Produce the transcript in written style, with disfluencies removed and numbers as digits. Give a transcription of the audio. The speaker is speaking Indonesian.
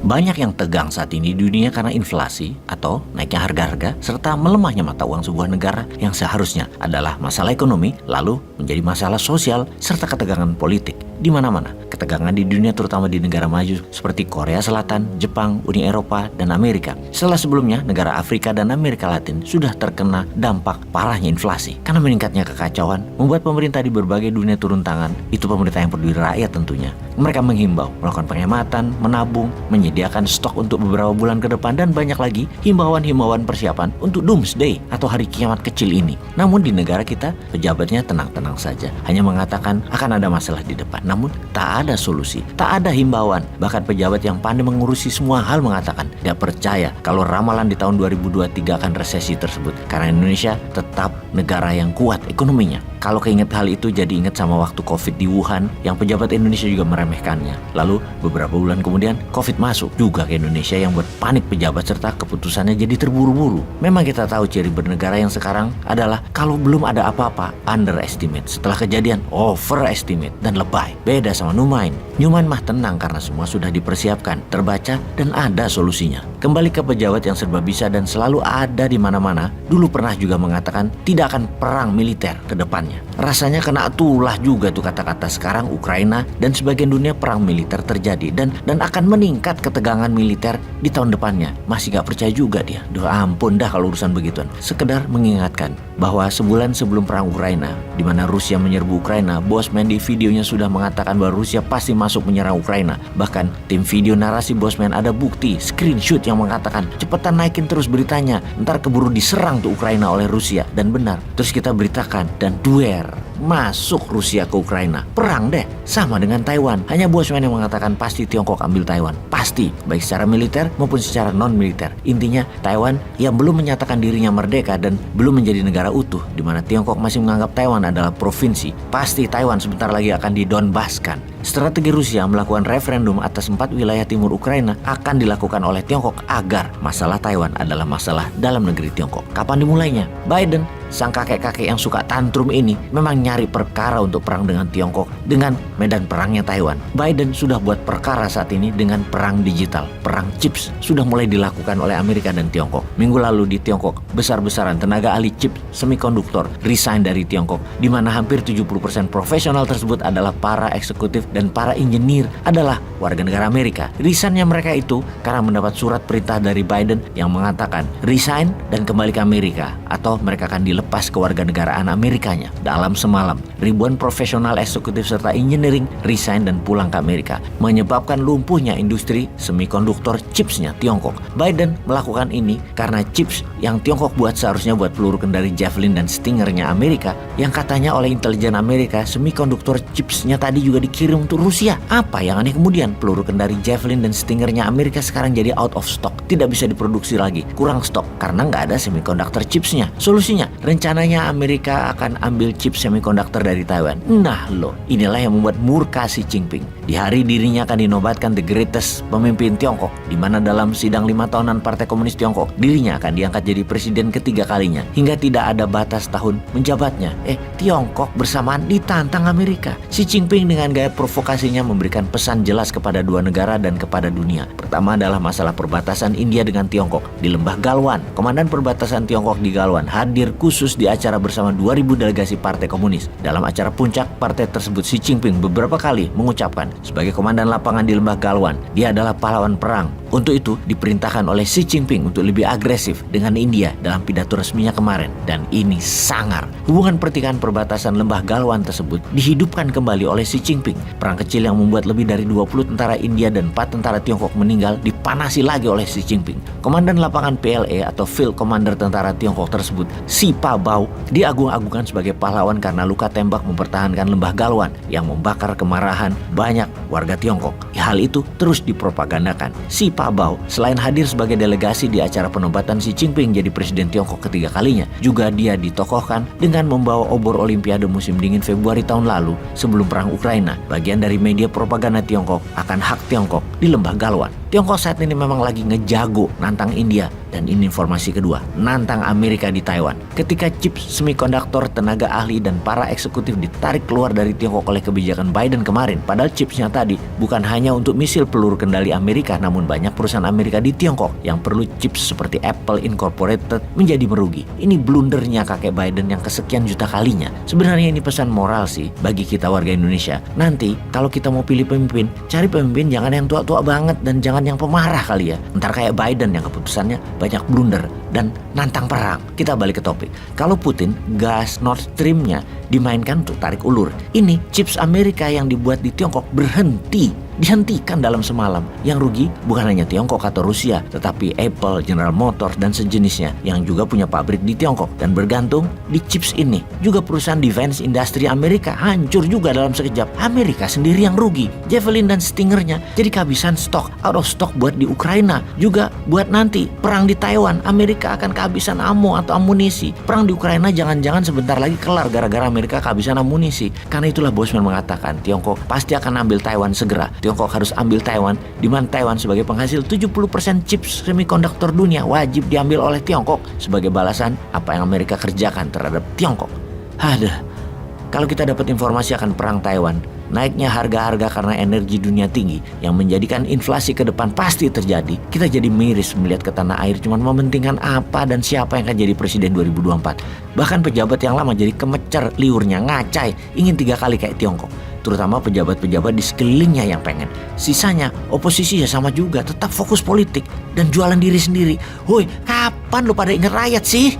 Banyak yang tegang saat ini di dunia karena inflasi atau naiknya harga-harga serta melemahnya mata uang sebuah negara yang seharusnya adalah masalah ekonomi lalu menjadi masalah sosial serta ketegangan politik di mana-mana. Ketegangan di dunia terutama di negara maju seperti Korea Selatan, Jepang, Uni Eropa, dan Amerika. Setelah sebelumnya negara Afrika dan Amerika Latin sudah terkena dampak parahnya inflasi. Karena meningkatnya kekacauan membuat pemerintah di berbagai dunia turun tangan. Itu pemerintah yang peduli rakyat tentunya. Mereka menghimbau melakukan penghematan, menabung, menyediakan stok untuk beberapa bulan ke depan, dan banyak lagi himbauan-himbauan persiapan untuk doomsday atau hari kiamat kecil ini. Namun di negara kita pejabatnya tenang-tenang saja, hanya mengatakan akan ada masalah di depan. Namun tak ada solusi, tak ada himbauan. Bahkan pejabat yang pandai mengurusi semua hal mengatakan tidak percaya kalau ramalan di tahun 2023 akan resesi tersebut, karena Indonesia tetap negara yang kuat ekonominya. Kalau keinget hal itu jadi ingat sama waktu COVID di Wuhan yang pejabat Indonesia juga meremehkannya. Lalu beberapa bulan kemudian COVID masuk juga ke Indonesia yang buat panik pejabat serta keputusannya jadi terburu-buru. Memang kita tahu ciri bernegara yang sekarang adalah kalau belum ada apa-apa underestimate, setelah kejadian overestimate dan lebay. Beda sama Numain. Numain mah tenang karena semua sudah dipersiapkan, terbaca dan ada solusinya. Kembali ke pejabat yang serba bisa dan selalu ada di mana-mana, dulu pernah juga mengatakan tidak akan perang militer ke depannya. Rasanya kena tulah juga tuh kata-kata. Sekarang Ukraina dan sebagian dunia perang militer terjadi dan akan meningkat ketegangan militer di tahun depannya. Masih gak percaya juga dia. Duh ampun dah kalau urusan begituan. Sekedar mengingatkan bahwa sebulan sebelum perang Ukraina, di mana Rusia menyerbu Ukraina, Bosman di videonya sudah mengatakan bahwa Rusia pasti masuk menyerang Ukraina. Bahkan tim video narasi Bosman ada bukti screenshot yang mengatakan cepetan naikin terus beritanya, ntar keburu diserang tuh Ukraina oleh Rusia. Dan benar, terus kita beritakan dan masuk Rusia ke Ukraina. Perang deh, sama dengan Taiwan. Hanya Bosman yang mengatakan pasti Tiongkok ambil Taiwan. Pasti, baik secara militer maupun secara non-militer. Intinya Taiwan yang belum menyatakan dirinya merdeka dan belum menjadi negara utuh, di mana Tiongkok masih menganggap Taiwan adalah provinsi. Pasti Taiwan sebentar lagi akan didonbaskan. Strategi Rusia melakukan referendum atas 4 wilayah timur Ukraina akan dilakukan oleh Tiongkok agar masalah Taiwan adalah masalah dalam negeri Tiongkok. Kapan dimulainya? Biden, sang kakek-kakek yang suka tantrum ini, memang nyari perkara untuk perang dengan Tiongkok dengan medan perangnya Taiwan. Biden sudah buat perkara saat ini dengan perang digital. Perang chips sudah mulai dilakukan oleh Amerika dan Tiongkok. Minggu lalu di Tiongkok, besar-besaran tenaga ahli chip semikonduktor resign dari Tiongkok, di mana hampir 70% profesional tersebut adalah para eksekutif dan para engineer adalah warga negara Amerika. Resignnya mereka itu karena mendapat surat perintah dari Biden yang mengatakan resign dan kembali ke Amerika, atau mereka akan dilepas kewarganegaraan Amerikanya. Dalam semalam, ribuan profesional eksekutif serta engineering resign dan pulang ke Amerika, menyebabkan lumpuhnya industri semikonduktor chipsnya Tiongkok. Biden melakukan ini karena chips yang Tiongkok buat seharusnya buat peluru kendali Javelin dan Stingernya Amerika, yang katanya oleh intelijen Amerika semikonduktor chipsnya tadi juga dikirim untuk Rusia. Apa yang aneh kemudian? Peluru kendali Javelin dan Stingernya Amerika sekarang jadi out of stock, tidak bisa diproduksi lagi, kurang stok karena nggak ada semikonduktor chipsnya. Solusinya, rencananya Amerika akan ambil chip semikonduktor dari Taiwan. Nah loh, inilah yang membuat murka Xi Jinping. Di hari dirinya akan dinobatkan the greatest pemimpin Tiongkok, di mana dalam sidang 5 tahunan Partai Komunis Tiongkok, dirinya akan diangkat jadi presiden ketiga kalinya hingga tidak ada batas tahun menjabatnya. Tiongkok bersamaan ditantang Amerika. Xi Jinping dengan gaya provokasinya memberikan pesan jelas kepada dua negara dan kepada dunia. Pertama adalah masalah perbatasan India dengan Tiongkok di Lembah Galwan. Komandan perbatasan Tiongkok di Galwan hadir khusus di acara bersama 2000 delegasi Partai Komunis. Dalam acara puncak partai tersebut, Xi Jinping beberapa kali mengucapkan sebagai komandan lapangan di Lembah Galwan, dia adalah pahlawan perang. Untuk itu diperintahkan oleh Xi Jinping untuk lebih agresif dengan India dalam pidato resminya kemarin. Dan ini sangar. Hubungan pertikaian perbatasan Lembah Galwan tersebut dihidupkan kembali oleh Xi Jinping. Perang kecil yang membuat lebih dari 20 tentara India dan 4 tentara Tiongkok meninggal dipanasi lagi oleh Xi Jinping. Komandan lapangan PLA atau Field Commander tentara Tiongkok tersebut, Xi Pabao, diagung-agungkan sebagai pahlawan karena luka tembak mempertahankan Lembah Galwan yang membakar kemarahan banyak warga Tiongkok. Hal itu terus dipropagandakan. Xi Pabao selain hadir sebagai delegasi di acara penobatan Xi Jinping jadi presiden Tiongkok ketiga kalinya, juga dia ditokohkan dengan membawa obor Olimpiade musim dingin Februari tahun lalu sebelum perang Ukraina, bagian dari media propaganda Tiongkok akan hak Tiongkok di Lembah Galwan. Tiongkok saat ini memang lagi ngejago nantang India Dan ini informasi kedua, nantang Amerika di Taiwan. Ketika chip semikonduktor, tenaga ahli, dan para eksekutif ditarik keluar dari Tiongkok oleh kebijakan Biden kemarin, padahal chipsnya tadi bukan hanya untuk misil peluru kendali Amerika, namun banyak perusahaan Amerika di Tiongkok yang perlu chips seperti Apple Incorporated menjadi merugi. Ini blundernya kakek Biden yang kesekian juta kalinya. Sebenarnya ini pesan moral sih bagi kita warga Indonesia. Nanti kalau kita mau pilih pemimpin, cari pemimpin jangan yang tua-tua banget dan jangan yang pemarah kali ya. Ntar kayak Biden yang keputusannya banyak blunder dan nantang perang. Kita balik ke topik. Kalau Putin, gas Nord Stream-nya dimainkan untuk tarik ulur. Ini chips Amerika yang dibuat di Tiongkok dihentikan dalam semalam. Yang rugi bukan hanya Tiongkok atau Rusia, tetapi Apple, General Motors, dan sejenisnya yang juga punya pabrik di Tiongkok dan bergantung di chips ini. Juga perusahaan defense industri Amerika hancur juga dalam sekejap. Amerika sendiri yang rugi. Javelin dan Stingernya jadi kehabisan stok, out of stock buat di Ukraina. Juga buat nanti perang di Taiwan, Amerika akan kehabisan ammo atau amunisi. Perang di Ukraina jangan-jangan sebentar lagi kelar gara-gara Amerika kehabisan amunisi. Karena itulah Bosman mengatakan Tiongkok pasti akan ambil Taiwan segera. Tiongkok harus ambil Taiwan, di mana Taiwan sebagai penghasil 70% chips semikonduktor dunia wajib diambil oleh Tiongkok sebagai balasan apa yang Amerika kerjakan terhadap Tiongkok. Kalau kita dapat informasi akan perang Taiwan, naiknya harga-harga karena energi dunia tinggi yang menjadikan inflasi ke depan pasti terjadi, kita jadi miris melihat ke tanah air cuma mementingkan apa dan siapa yang akan jadi presiden 2024. Bahkan pejabat yang lama jadi kemecer liurnya, ngacai, ingin 3 kali kayak Tiongkok. Terutama pejabat-pejabat di sekelilingnya yang pengen. Sisanya oposisi ya sama juga, tetap fokus politik dan jualan diri sendiri. Woi, kapan lu pada ingat rakyat sih?